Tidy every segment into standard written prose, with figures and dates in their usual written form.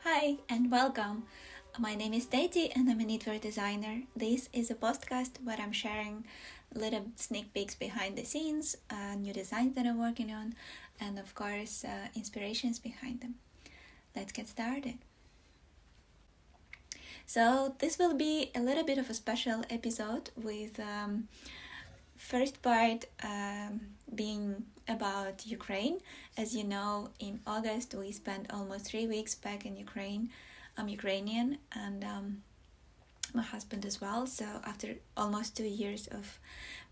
Hi and welcome. My name is Deiti and I'm a knitwear designer. This is a podcast where I'm sharing little sneak peeks behind the scenes, new designs that I'm working on, and of course, inspirations behind them. Let's get started. So this will be a little bit of a special episode with first part being about Ukraine. As you know, in August we spent almost 3 weeks back in Ukraine. I'm Ukrainian and my husband as well. So after almost 2 years of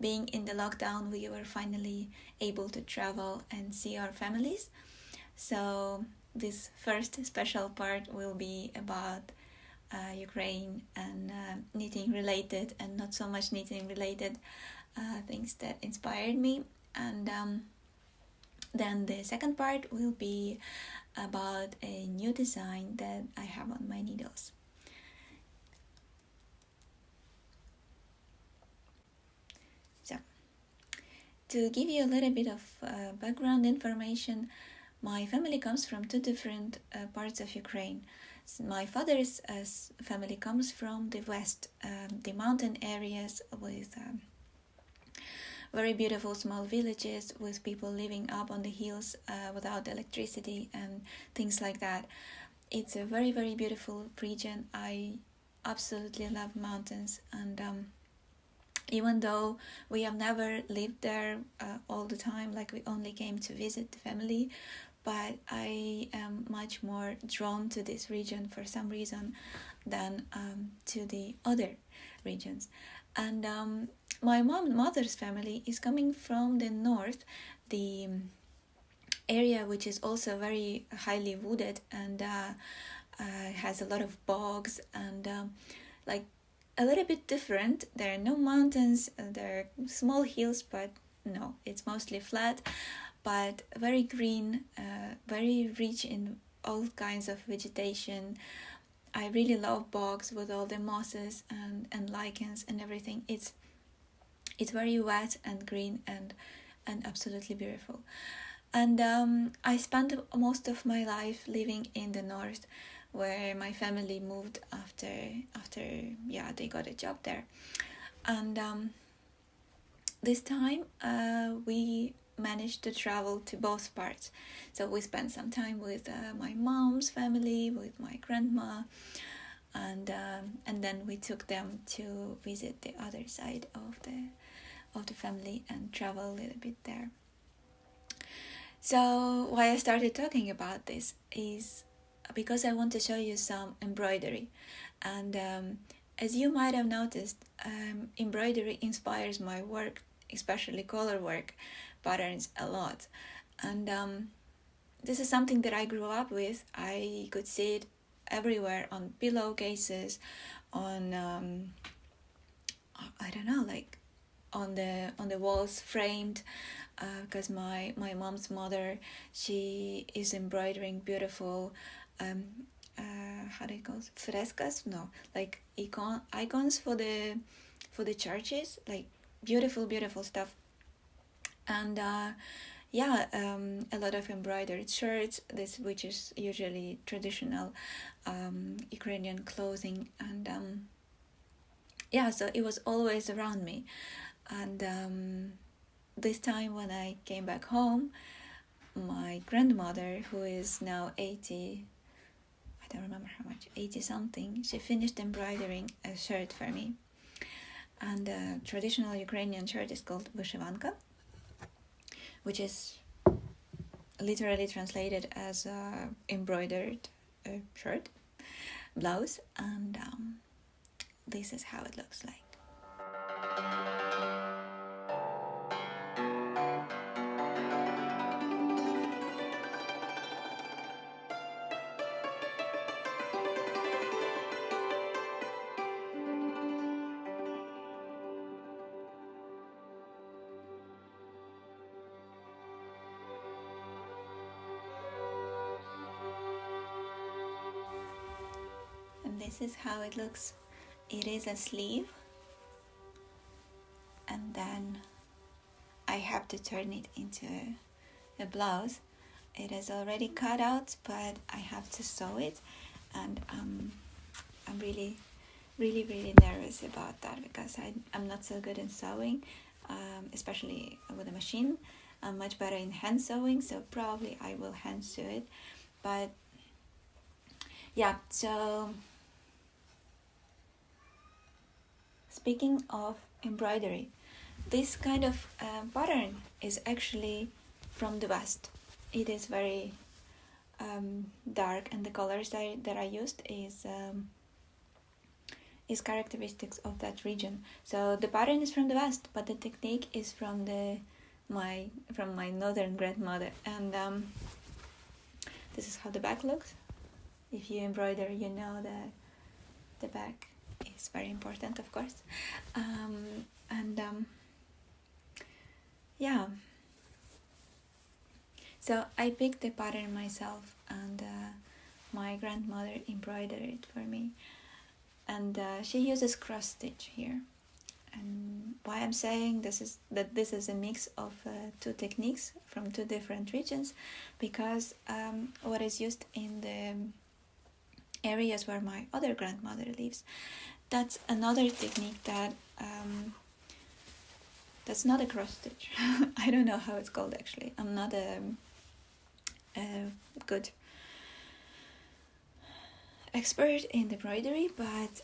being in the lockdown, we were finally able to travel and see our families. So this first special part will be about Ukraine and knitting related and not so much knitting related things that inspired me. And then the second part will be about a new design that I have on my needles. So, to give you a little bit of background information, my family comes from two different parts of Ukraine. So my father's family comes from the west, the mountain areas with very beautiful small villages with people living up on the hills without electricity and things like that. It's a very, very beautiful region. I absolutely love mountains, and even though we have never lived there all the time, like we only came to visit the family, but I am much more drawn to this region for some reason than to the other regions. And my mother's family is coming from the north, the area which is also very highly wooded and has a lot of bogs and like a little bit different. There are no mountains, there are small hills, but no, it's mostly flat, but very green, very rich in all kinds of vegetation. I really love bogs with all the mosses and lichens and everything. It's very wet and green and absolutely beautiful. And I spent most of my life living in the north, where my family moved after they got a job there. And this time we managed to travel to both parts. So we spent some time with my mom's family, with my grandma, and then we took them to visit the other side of the family and travel a little bit there. So why I started talking about this is because I want to show you some embroidery. And as you might have noticed, embroidery inspires my work, especially color work patterns, a lot. And this is something that I grew up with. I could see it everywhere, on pillowcases, on I don't know, like on the walls framed, because my mom's mother, she is embroidering beautiful how do you call it, frescas? No, like icons for the churches, like beautiful stuff. And a lot of embroidered shirts, this which is usually traditional Ukrainian clothing. And so it was always around me. And this time when I came back home, my grandmother, who is now 80, I don't remember how much, 80 something, she finished embroidering a shirt for me. And the traditional Ukrainian shirt is called vyshivanka, which is literally translated as embroidered shirt, blouse, and this is how it looks like. And this is how it looks. It is a sleeve, and then I have to turn it into a blouse. It is already cut out, but I have to sew it, and I'm really nervous about that because I'm not so good in sewing, especially with a machine. I'm much better in hand sewing, so probably I will hand sew it. But yeah, so speaking of embroidery, this kind of pattern is actually from the West. It is very dark, and the colors that I used is characteristics of that region. So the pattern is from the West, but the technique is from my northern grandmother. And this is how the back looks. If you embroider, you know that the back is very important, of course. Yeah. So I picked the pattern myself, and my grandmother embroidered it for me. And she uses cross stitch here. And why I'm saying this is a mix of two techniques from two different regions, because what is used in the areas where my other grandmother lives, that's another technique that's not a cross stitch. I don't know how it's called actually. I'm not a good expert in embroidery, but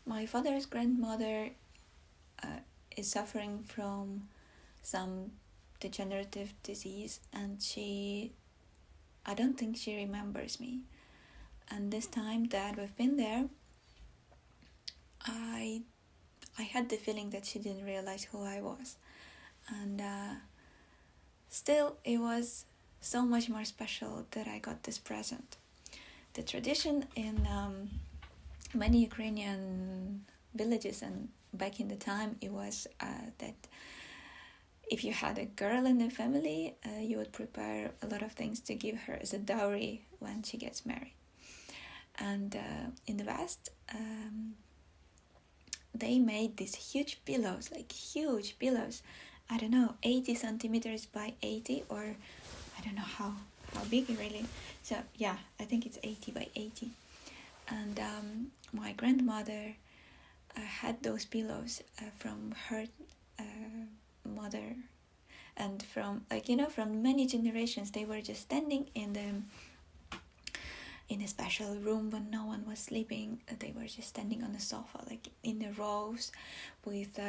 my father's grandmother is suffering from some degenerative disease, and I don't think she remembers me. And this time that we've been there, I had the feeling that she didn't realize who I was. And still, it was so much more special that I got this present. The tradition in many Ukrainian villages, and back in the time, it was that if you had a girl in the family, you would prepare a lot of things to give her as a dowry when she gets married. And in the West, they made these huge pillows, I don't know, 80 centimeters by 80, or I don't know how big really. So yeah, I think it's 80 by 80. And my grandmother had those pillows from her mother, and from from many generations. They were just standing in a special room when no one was sleeping. They were just standing on the sofa, like in the rows, with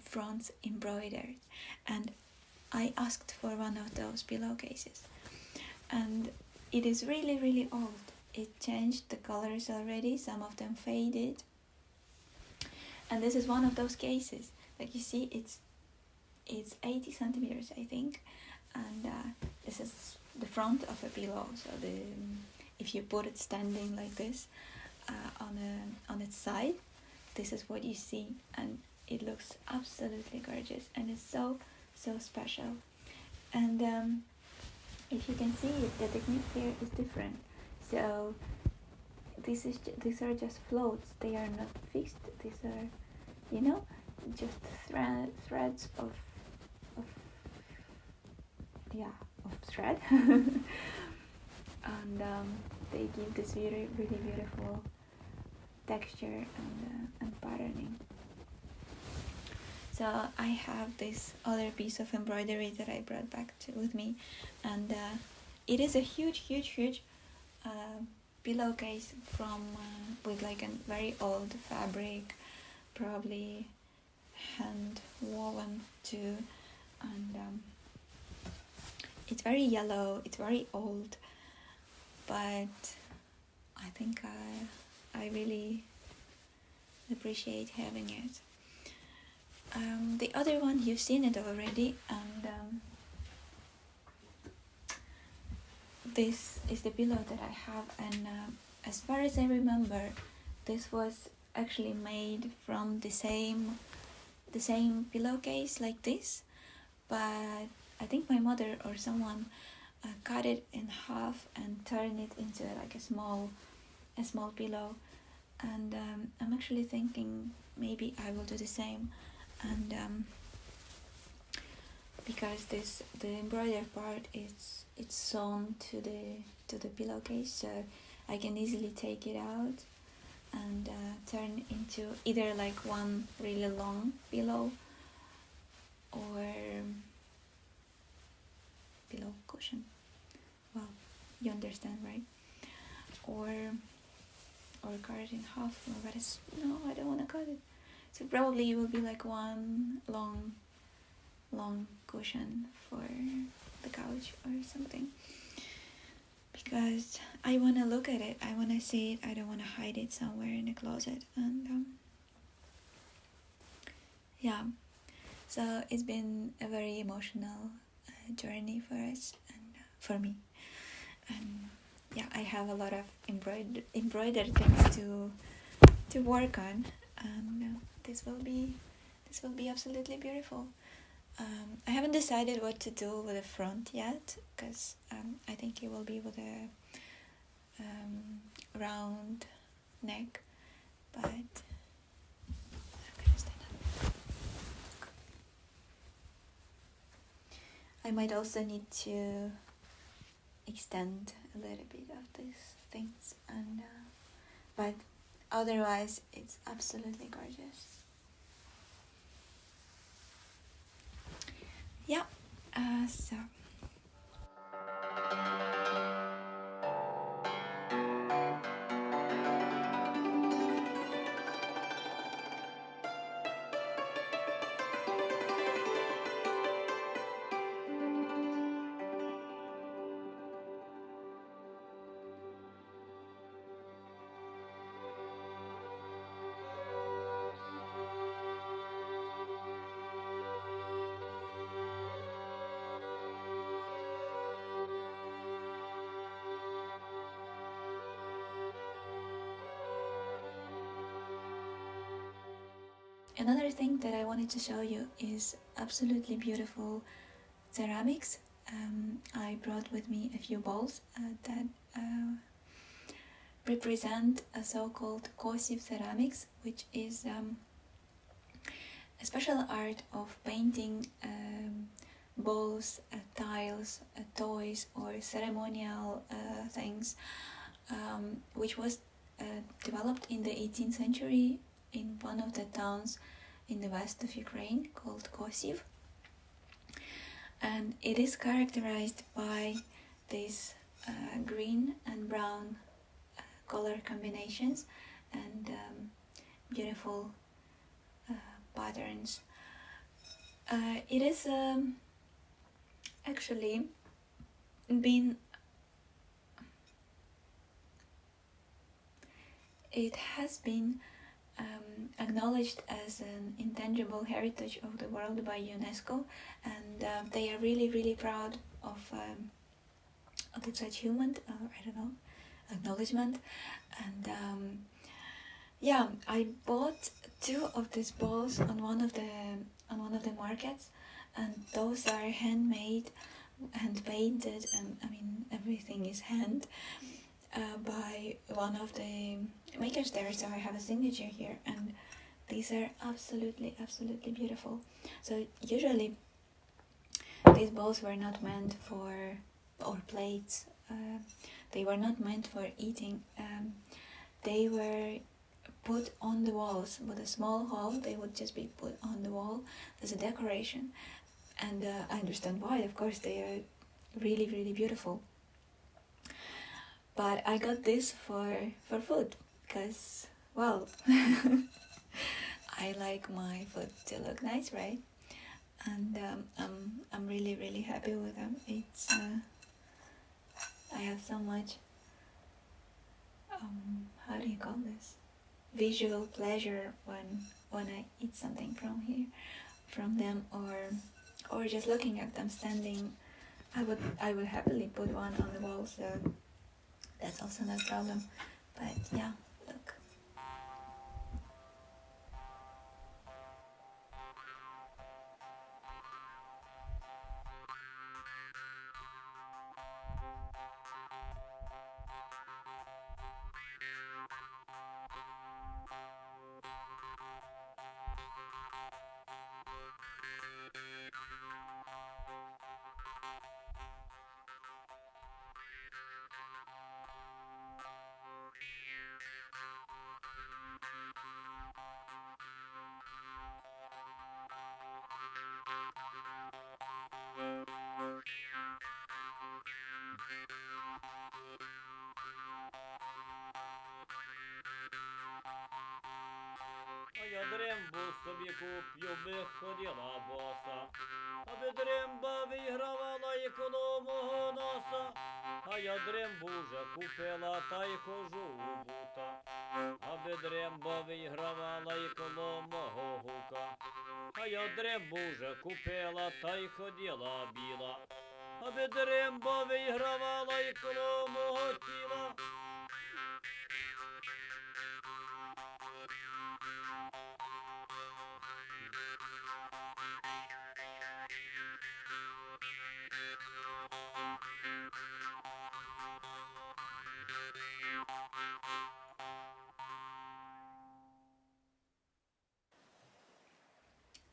fronts embroidered. And I asked for one of those pillowcases, and it is really, really old. It changed the colors already. Some of them faded, and this is one of those cases. Like you see, it's 80 centimeters, I think, and this is the front of a pillow. So if you put it standing like this on its side, this is what you see, and it looks absolutely gorgeous, and it's so special. And if you can see it, the technique here is different. So these are just floats. They are not fixed. These are just threads of thread. And they give this really, really beautiful texture and patterning. So I have this other piece of embroidery that I brought back with me, and it is a huge pillowcase with like a very old fabric, probably hand woven too, and it's very yellow. It's very old, but I think I really appreciate having it. The other one, you've seen it already, and this is the pillow that I have, and as far as I remember, this was actually made from the same pillowcase like this, but I think my mother or someone cut it in half and turned it into like a small pillow, and I'm actually thinking maybe I will do the same. And because the embroidered part it's sewn to the pillowcase, so I can easily take it out and turn into either like one really long pillow or pillow cushion. Well, you understand, right? Or cut it in half. But no, I don't want to cut it. So probably it will be like one long cushion for the couch or something. Because I want to look at it, I want to see it, I don't want to hide it somewhere in a closet. And yeah, so it's been a very emotional journey for us and for me. And yeah, I have a lot of embroidered things to work on, and this will be absolutely beautiful. I haven't decided what to do with the front yet, because I think it will be with a round neck, but I'm gonna stand up. I might also need to extend a little bit of these things, and but otherwise it's absolutely gorgeous. Yeah, so another thing that I wanted to show you is absolutely beautiful ceramics. I brought with me a few bowls that represent a so-called cursive ceramics, which is a special art of painting bowls, tiles, toys, or ceremonial things, which was developed in the 18th century in one of the towns in the west of Ukraine called Kosiv. And it is characterized by these green and brown color combinations and beautiful patterns. It is actually been acknowledged as an intangible heritage of the world by UNESCO, and they are really proud of its achievement, I don't know, acknowledgement. And yeah, I bought 2 of these balls on one of the markets, and those are handmade, hand painted, and I mean everything is hand by one of the makers there, so I have a signature here, and these are absolutely beautiful. So usually these bowls were not meant for, or plates, they were not meant for eating. They were put on the walls with a small hole. They would just be put on the wall as a decoration, and I understand why. Of course, they are really beautiful. But I got this for food, because, well, I like my food to look nice, right? And I'm really happy with them. It's I have so much how do you call this, visual pleasure when I eat something from them, or just looking at them standing. I would happily put one on the wall, so that's also no problem. But yeah, look. я дрембу собі куплю, би ходила боса. Аби дремба вигравала і коло мого носа. А я дрембу вже купила, та й хожу у бута. Аби дремба вигравала і коло мого гука. А я дрембу вже купила, та й ходила біла. Аби дремба вигравала і коло мого тіла.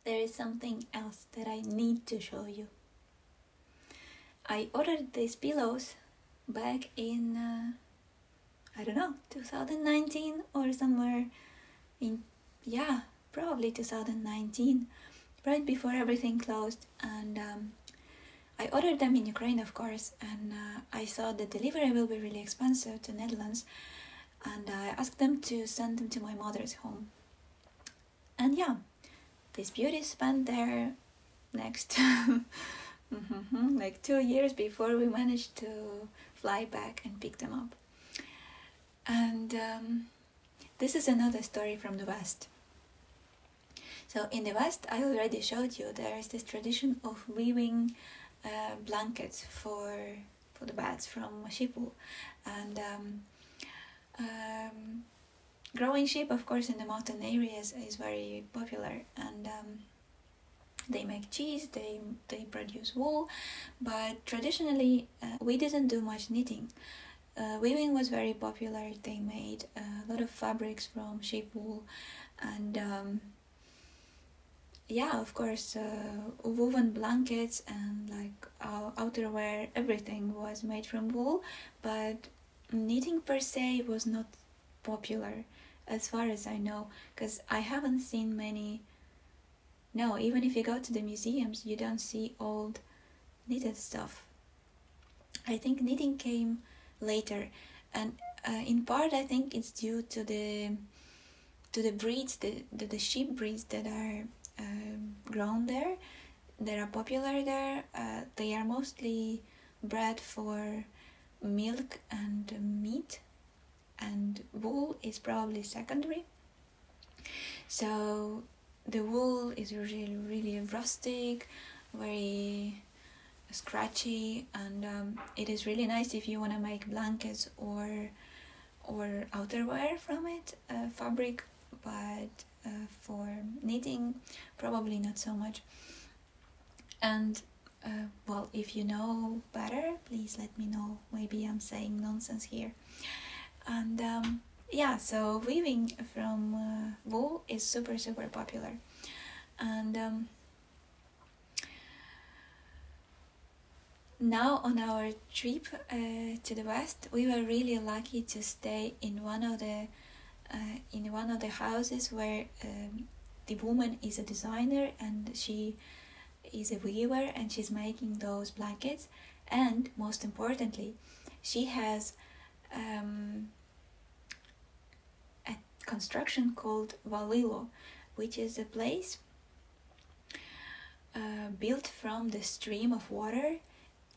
There is something else that I need to show you. I ordered these pillows back in, I don't know, 2019 or somewhere in, probably 2019, right before everything closed. And I ordered them in Ukraine, of course, and I thought the delivery will be really expensive to Netherlands, and I asked them to send them to my mother's home. And these beauties spent there next like 2 years before we managed to fly back and pick them up. And this is another story from the West. So in the West, I already showed you, there is this tradition of weaving blankets for the beds from sheep wool. And growing sheep, of course, in the mountain areas is very popular, and they make cheese, they produce wool, but traditionally we didn't do much knitting. Weaving was very popular. They made a lot of fabrics from sheep wool, and of course, woven blankets and like outerwear, everything was made from wool, but knitting per se was not popular as far as I know, because I haven't seen many. No, even if you go to the museums, you don't see old knitted stuff. I think knitting came later, and in part I think it's due to the breeds, the sheep breeds that are grown there, that are popular there. They are mostly bred for milk and meat, and wool is probably secondary. So the wool is usually really rustic, very scratchy, and it is really nice if you want to make blankets or outerwear from it, fabric, but for knitting probably not so much. And well, if you know better, please let me know. Maybe I'm saying nonsense here. And so weaving from wool is super popular. And now on our trip to the West, we were really lucky to stay in one of the houses where the woman is a designer and she is a weaver, and she's making those blankets. And most importantly, she has a construction called Valylo, which is a place built from the stream of water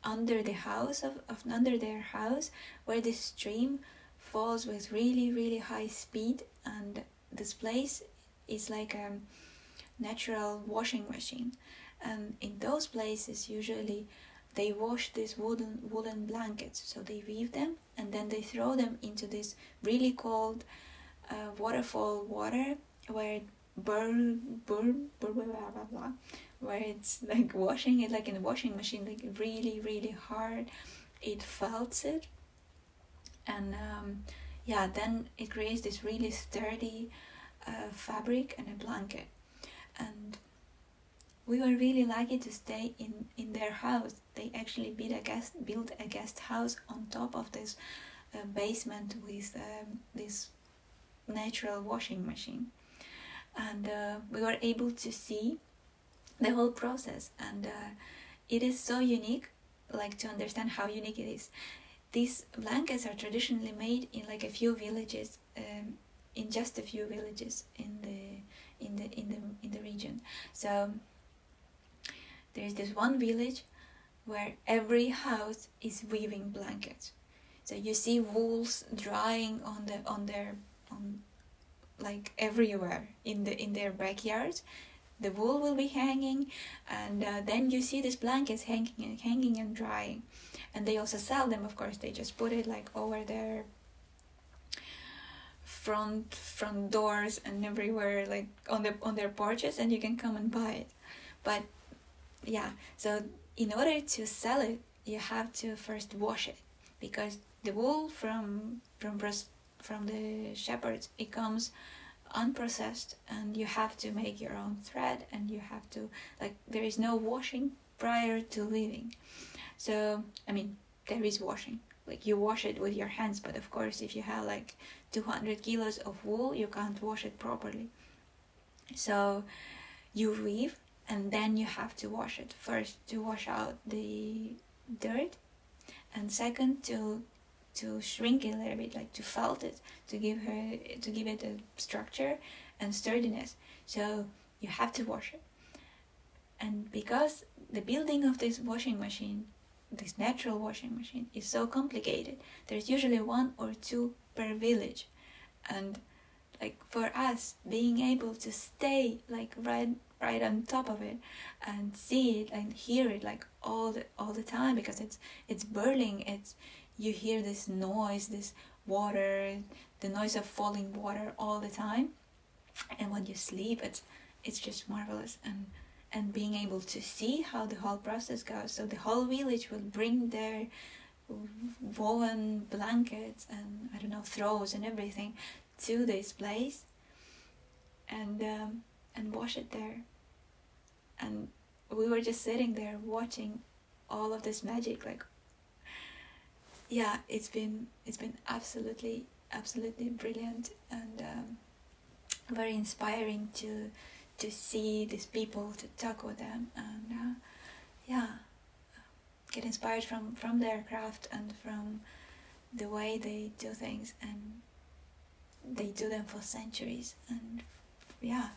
under the house under their house, where the stream falls with really high speed, and this place is like a natural washing machine. And in those places usually they wash these woolen blankets, so they weave them and then they throw them into this really cold waterfall water, where where it's like washing it like in a washing machine, like really hard. It felts it, and then it creates this really sturdy fabric and a blanket. And we were really lucky to stay in their house. They actually built a guest house on top of this basement with this natural washing machine. And we were able to see the whole process, and it is so unique, like to understand how unique it is. These blankets are traditionally made in like a few villages, in just a few villages in in the region. So there is this one village where every house is weaving blankets. So you see wools drying on like everywhere in their backyards. The wool will be hanging, and then you see these blankets hanging and drying. And they also sell them, of course. They just put it like over their front doors and everywhere, like on their porches, and you can come and buy it. But yeah, so in order to sell it, you have to first wash it, because the wool from the shepherds, it comes unprocessed, and you have to make your own thread, and you have to, like, there is no washing prior to weaving. So I mean, there is washing, like you wash it with your hands, but of course if you have like 200 kilos of wool, you can't wash it properly. So you weave, and then you have to wash it first, to wash out the dirt, and second to shrink it a little bit, like to felt it, to give it a structure and sturdiness. So you have to wash it. And because the building of this washing machine, this natural washing machine, is so complicated, there's usually 1 or 2 per village. And like for us, being able to stay like right on top of it and see it and hear it like all the time, because it's burning, you hear this noise, this water, the noise of falling water all the time. And when you sleep, it's just marvelous. And being able to see how the whole process goes. So the whole village will bring their woven blankets and, I don't know, throws and everything to this place, and wash it there. And we were just sitting there watching all of this magic. Like, yeah, it's been absolutely brilliant, and very inspiring to see these people, to talk with them, and yeah, get inspired from their craft and from the way they do things, and they do them for centuries. And yeah,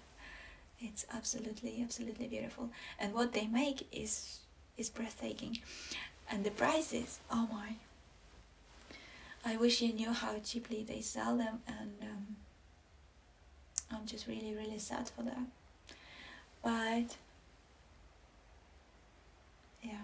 it's absolutely beautiful. And what they make is breathtaking. And the prices, oh my, I wish you knew how cheaply they sell them. And I'm just really sad for that. But yeah.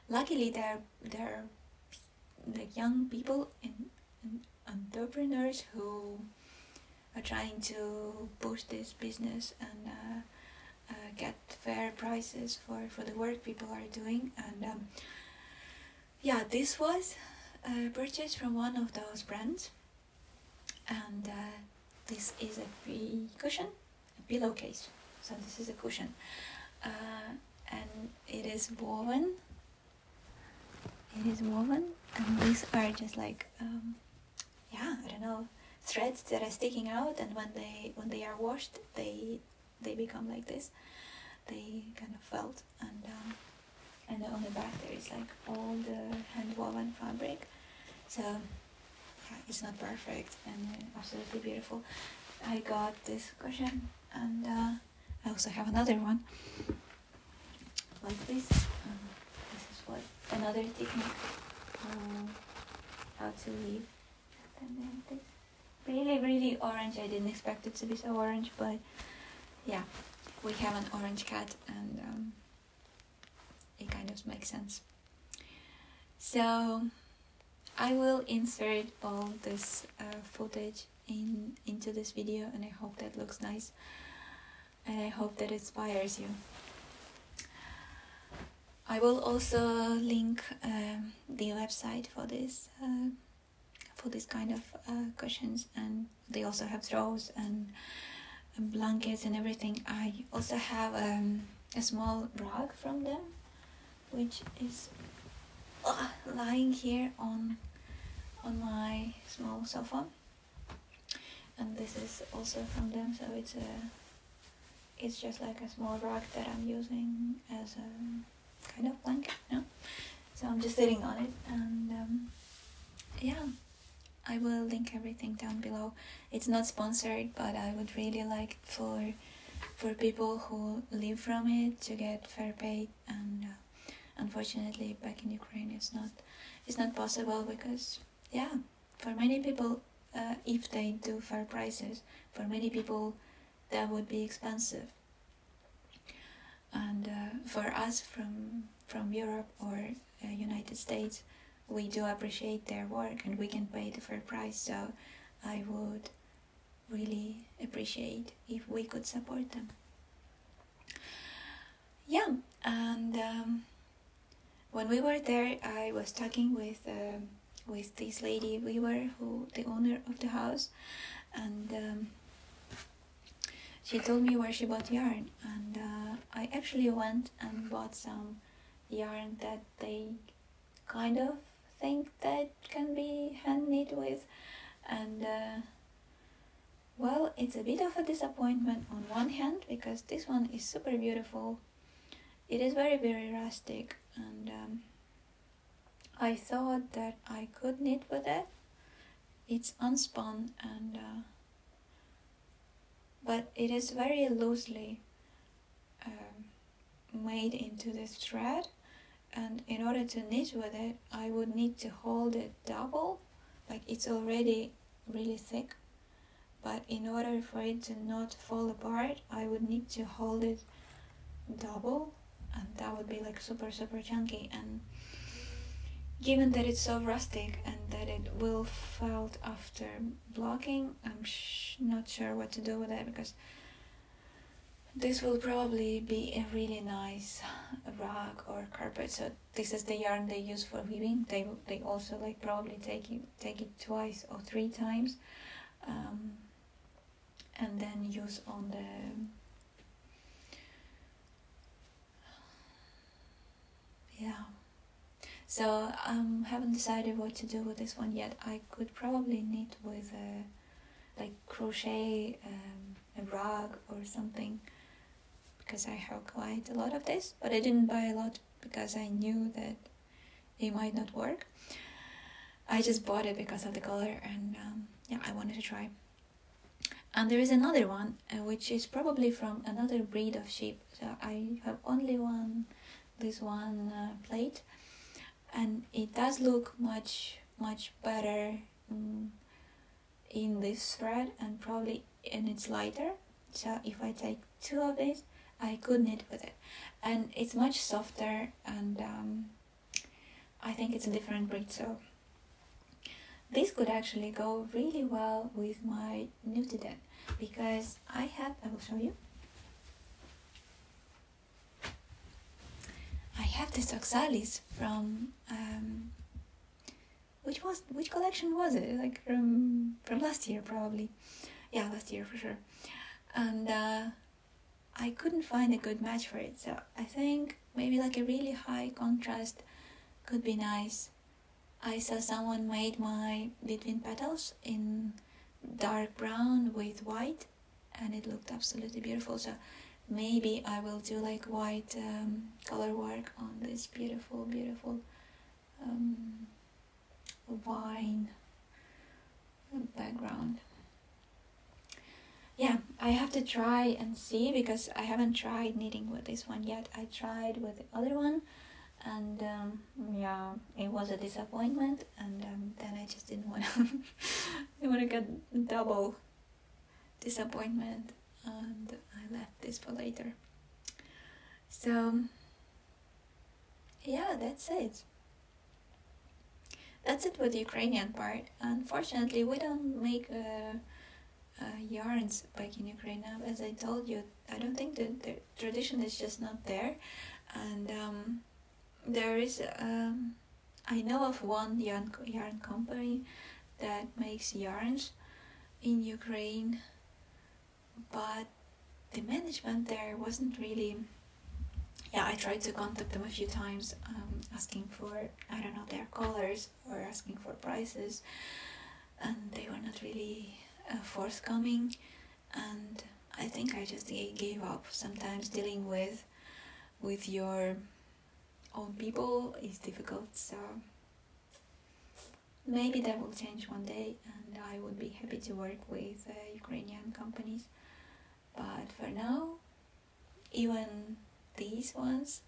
luckily there like young people and entrepreneurs who are trying to push this business and get fair prices for the work people are doing. And this was purchased from one of those brands, and this is a cushion, a pillowcase. So this is a cushion, and it is woven. And these are just like I don't know, threads that are sticking out, and when they are washed, they become like this. They kind of felt, and on the back there is like all the hand woven fabric. So it's not perfect and absolutely beautiful. I got this cushion, and I also have another one like this. This is what another technique how to weave. And then this really orange. I didn't expect it to be so orange, but yeah, we have an orange cat, and it kind of makes sense. So I will insert all this footage into this video, and I hope that looks nice, and I hope that inspires you. I will also link the website for this kind of cushions, and they also have throws and blankets and everything. I also have a small rug from them, which is lying here on my small sofa, and this is also from them. So it's just like a small rug that I'm using as a kind of blanket, so I'm just sitting on it. And I will link everything down below. It's not sponsored, but I would really like for people who live from it to get fair pay, and unfortunately back in Ukraine it's not possible, because for many people, if they do fair prices, for many people that would be expensive. And for us from Europe or United States, we do appreciate their work and we can pay the fair price. So I would really appreciate if we could support them. And when we were there, I was talking with this lady who the owner of the house, and she told me where she bought yarn, and I actually went and bought some yarn that they kind of think that can be hand knit with, and it's a bit of a disappointment on one hand, because this one is super beautiful. It is very rustic, and I thought that I could knit with it. It's unspun, and but it is very loosely made into this thread, and in order to knit with it, I would need to hold it double. Like, it's already really thick, but in order for it to not fall apart, I would need to hold it double, and that would be like super chunky. And given that it's so rustic and that it will felt after blocking, I'm not sure what to do with it, because this will probably be a really nice rug or carpet. So this is the yarn they use for weaving. They also like probably take it 2 or 3 times, and then use on the So haven't decided what to do with this one yet. I could probably knit with like crochet a rug or something, because I have quite a lot of this, but I didn't buy a lot because I knew that it might not work. I just bought it because of the color, and I wanted to try. And there is another one which is probably from another breed of sheep. So I have only this one plate, and it does look much better in this thread, and it's lighter. So if I take 2 of these, I could knit with it, and it's much softer, and I think it's a different breed, so this could actually go really well with my nutiden, because I will show you. I have this oxalis from which collection was it? Like from last year probably. Yeah, last year for sure. And I couldn't find a good match for it, so I think maybe like a really high contrast could be nice. I saw someone made my between petals in dark brown with white, and it looked absolutely beautiful. So maybe I will do like white color work on this beautiful wine background. Yeah, I have to try and see, because I haven't tried knitting with this one yet. I tried with the other one, and yeah, it was a disappointment, and then I just didn't want to get double disappointment, and I left this for later. So yeah, that's it with the Ukrainian part. Unfortunately, we don't make yarns back in Ukraine now. As I told you, I don't think that the tradition is just not there, and there is I know of one yarn company that makes yarns in Ukraine, but the management there wasn't really. Yeah, I tried to contact them a few times, asking for, I don't know, their colors or asking for prices, and they were not really forthcoming, and I think I just gave up. Sometimes dealing with your own people is difficult, so maybe that will change one day, and I would be happy to work with Ukrainian companies. But for now, even these ones,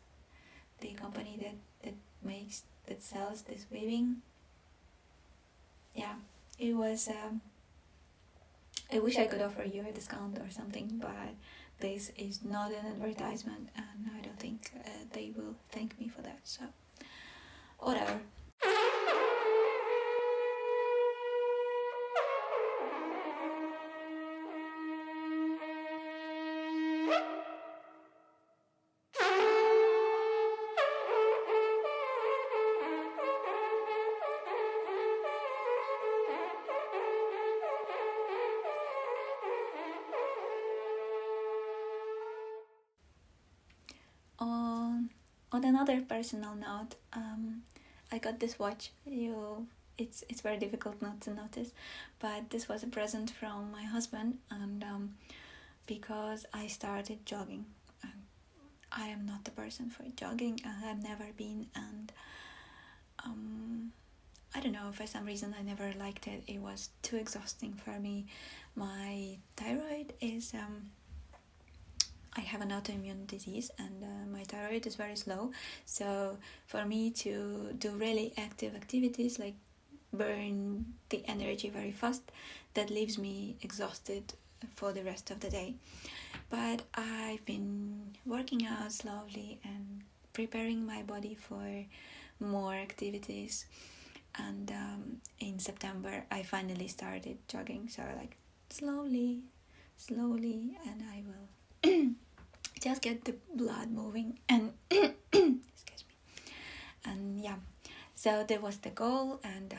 the company that sells this weaving, yeah, it was I wish I could offer you a discount or something, but this is not an advertisement, and I don't think they will thank me for that, so whatever. On another personal note, I got this watch. It's very difficult not to notice, but this was a present from my husband, and because I started jogging. I am not the person for jogging. I have never been, and I don't know, for some reason I never liked it. It was too exhausting for me. My thyroid is I have an autoimmune disease, and my thyroid is very slow, so for me to do really active activities like burn the energy very fast, that leaves me exhausted for the rest of the day. But I've been working out slowly and preparing my body for more activities, and in September I finally started jogging, so like slowly, and I will just get the blood moving, and excuse me, and yeah, so that was the goal. And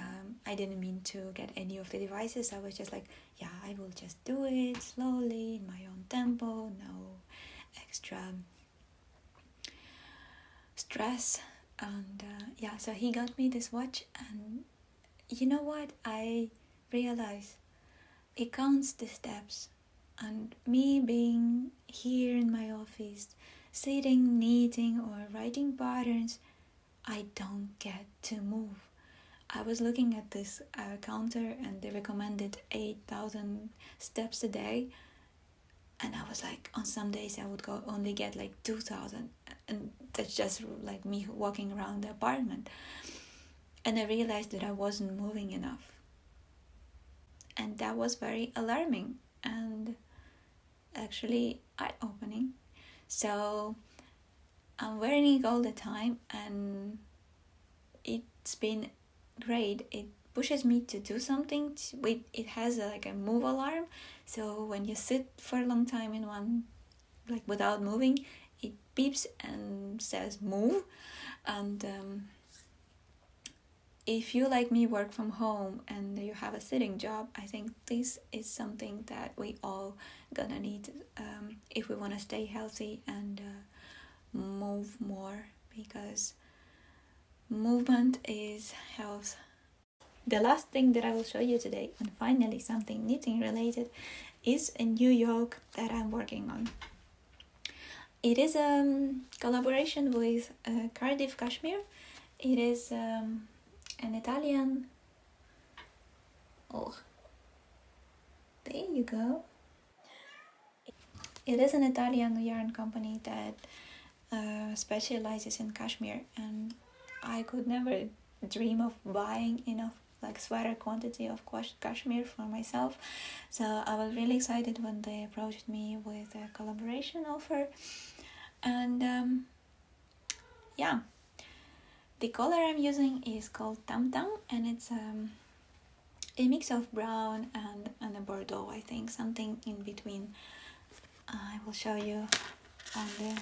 I didn't mean to get any of the devices. I was just like, yeah, I will just do it slowly in my own tempo, no extra stress. And yeah, so he got me this watch, and you know what, I realized it counts the steps. And me being here in my office, sitting, knitting or writing patterns, I don't get to move. I was looking at this counter, and they recommended 8,000 steps a day, and I was like, on some days I would only get like 2,000, and that's just like me walking around the apartment. And I realized that I wasn't moving enough, and that was very alarming and actually eye-opening. So I'm wearing it all the time, and it it's been great. It pushes me to do something. It has like a move alarm, so when you sit for a long time in one, like without moving, it beeps and says move. And if you, like me, work from home and you have a sitting job, I think this is something that we all gonna need if we want to stay healthy and move more, because movement is health. The last thing that I will show you today, and finally something knitting related, is a new yoke that I'm working on. It is a collaboration with Cardiff Cashmere. It is an Italian, oh, there you go. It is an Italian yarn company that specializes in cashmere, and I could never dream of buying enough like sweater quantity of cashmere for myself. So I was really excited when they approached me with a collaboration offer. And yeah, the color I'm using is called Tam Tam, and it's a mix of brown and a Bordeaux, I think, something in between. I will show you on the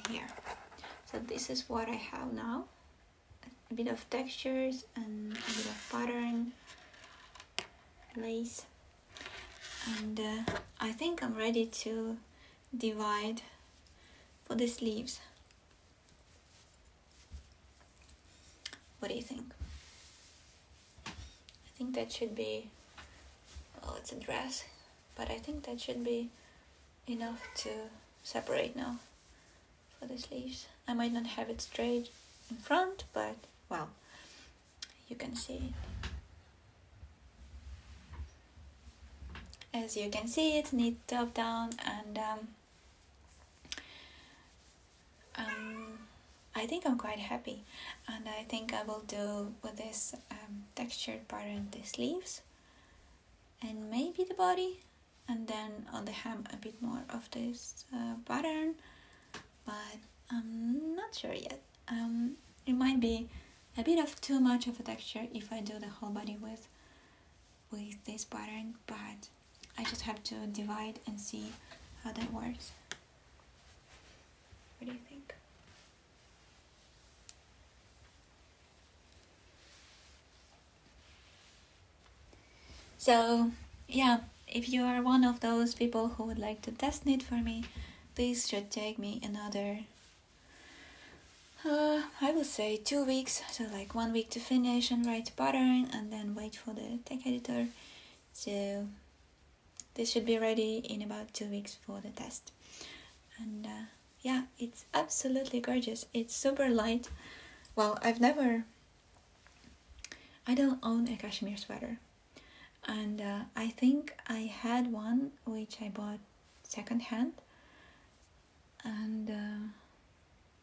here. So this is what I have now. A bit of textures and a bit of pattern, lace, and I think I'm ready to divide for the sleeves. What do you think? I think that should be, well, it's a dress, but I think that should be enough to separate now for the sleeves. I might not have it straight in front, but well, you can see. As you can see, it's knit top down, and I think I'm quite happy, and I think I will do with this textured pattern the sleeves and maybe the body, and then on the hem a bit more of this pattern, but I'm not sure yet. It might be a bit of too much of a texture if I do the whole body with this pattern, but I just have to divide and see how that works. What do you think? So yeah, if you are one of those people who would like to test knit for me, this should take me another I would say 2 weeks, so like 1 week to finish and write pattern, and then wait for the tech editor. So this should be ready in about 2 weeks for the test. And yeah, it's absolutely gorgeous. It's super light. Well, I don't own a cashmere sweater, and I think I had one which I bought secondhand, and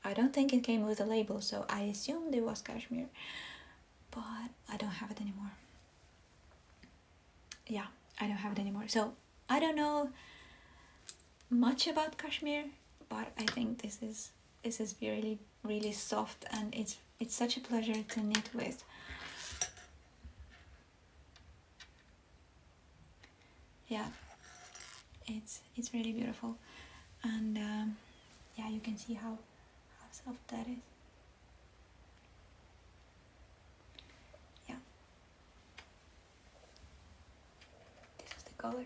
I don't think it came with a label, so I assumed it was cashmere, but I don't have it anymore. Yeah, I don't have it anymore. So I don't know much about cashmere, but I think this is really, really soft, and it's such a pleasure to knit with. Yeah, it's really beautiful, and yeah, you can see how soft that is. Yeah, this is the color.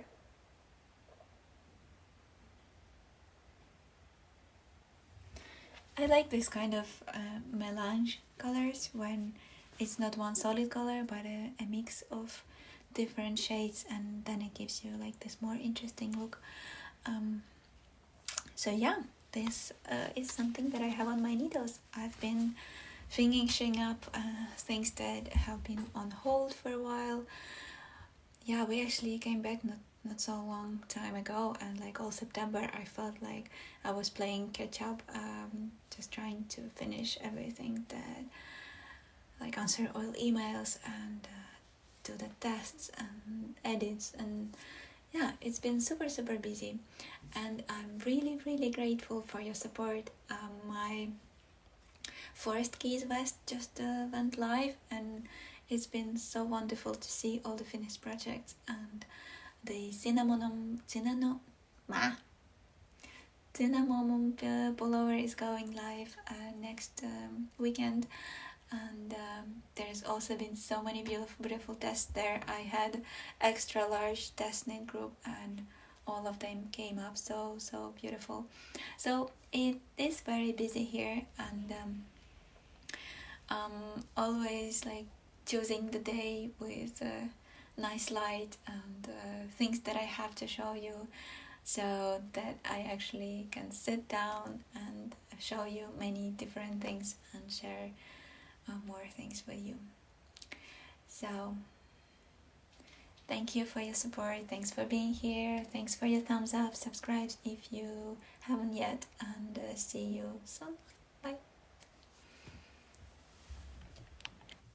I like this kind of melange colors when it's not one solid color but a mix of different shades, and then it gives you like this more interesting look. So yeah, this is something that I have on my needles. I've been finishing up things that have been on hold for a while. Yeah, we actually came back not so long time ago, and like all September I felt like I was playing catch up, just trying to finish everything, that like answer all emails and do the tests and edits, and yeah, it's been super busy, and I'm really grateful for your support. My Forest Keys West just went live, and it's been so wonderful to see all the finished projects. And the cinnamon pullover is going live next weekend, and there's also been so many beautiful tests there. I had extra large test knit group, and all of them came up so beautiful. So it is very busy here, and always like choosing the day with nice light and things that I have to show you, so that I actually can sit down and show you many different things and share more things with you. So thank you for your support, thanks for being here, thanks for your thumbs up, subscribe if you haven't yet, and see you soon.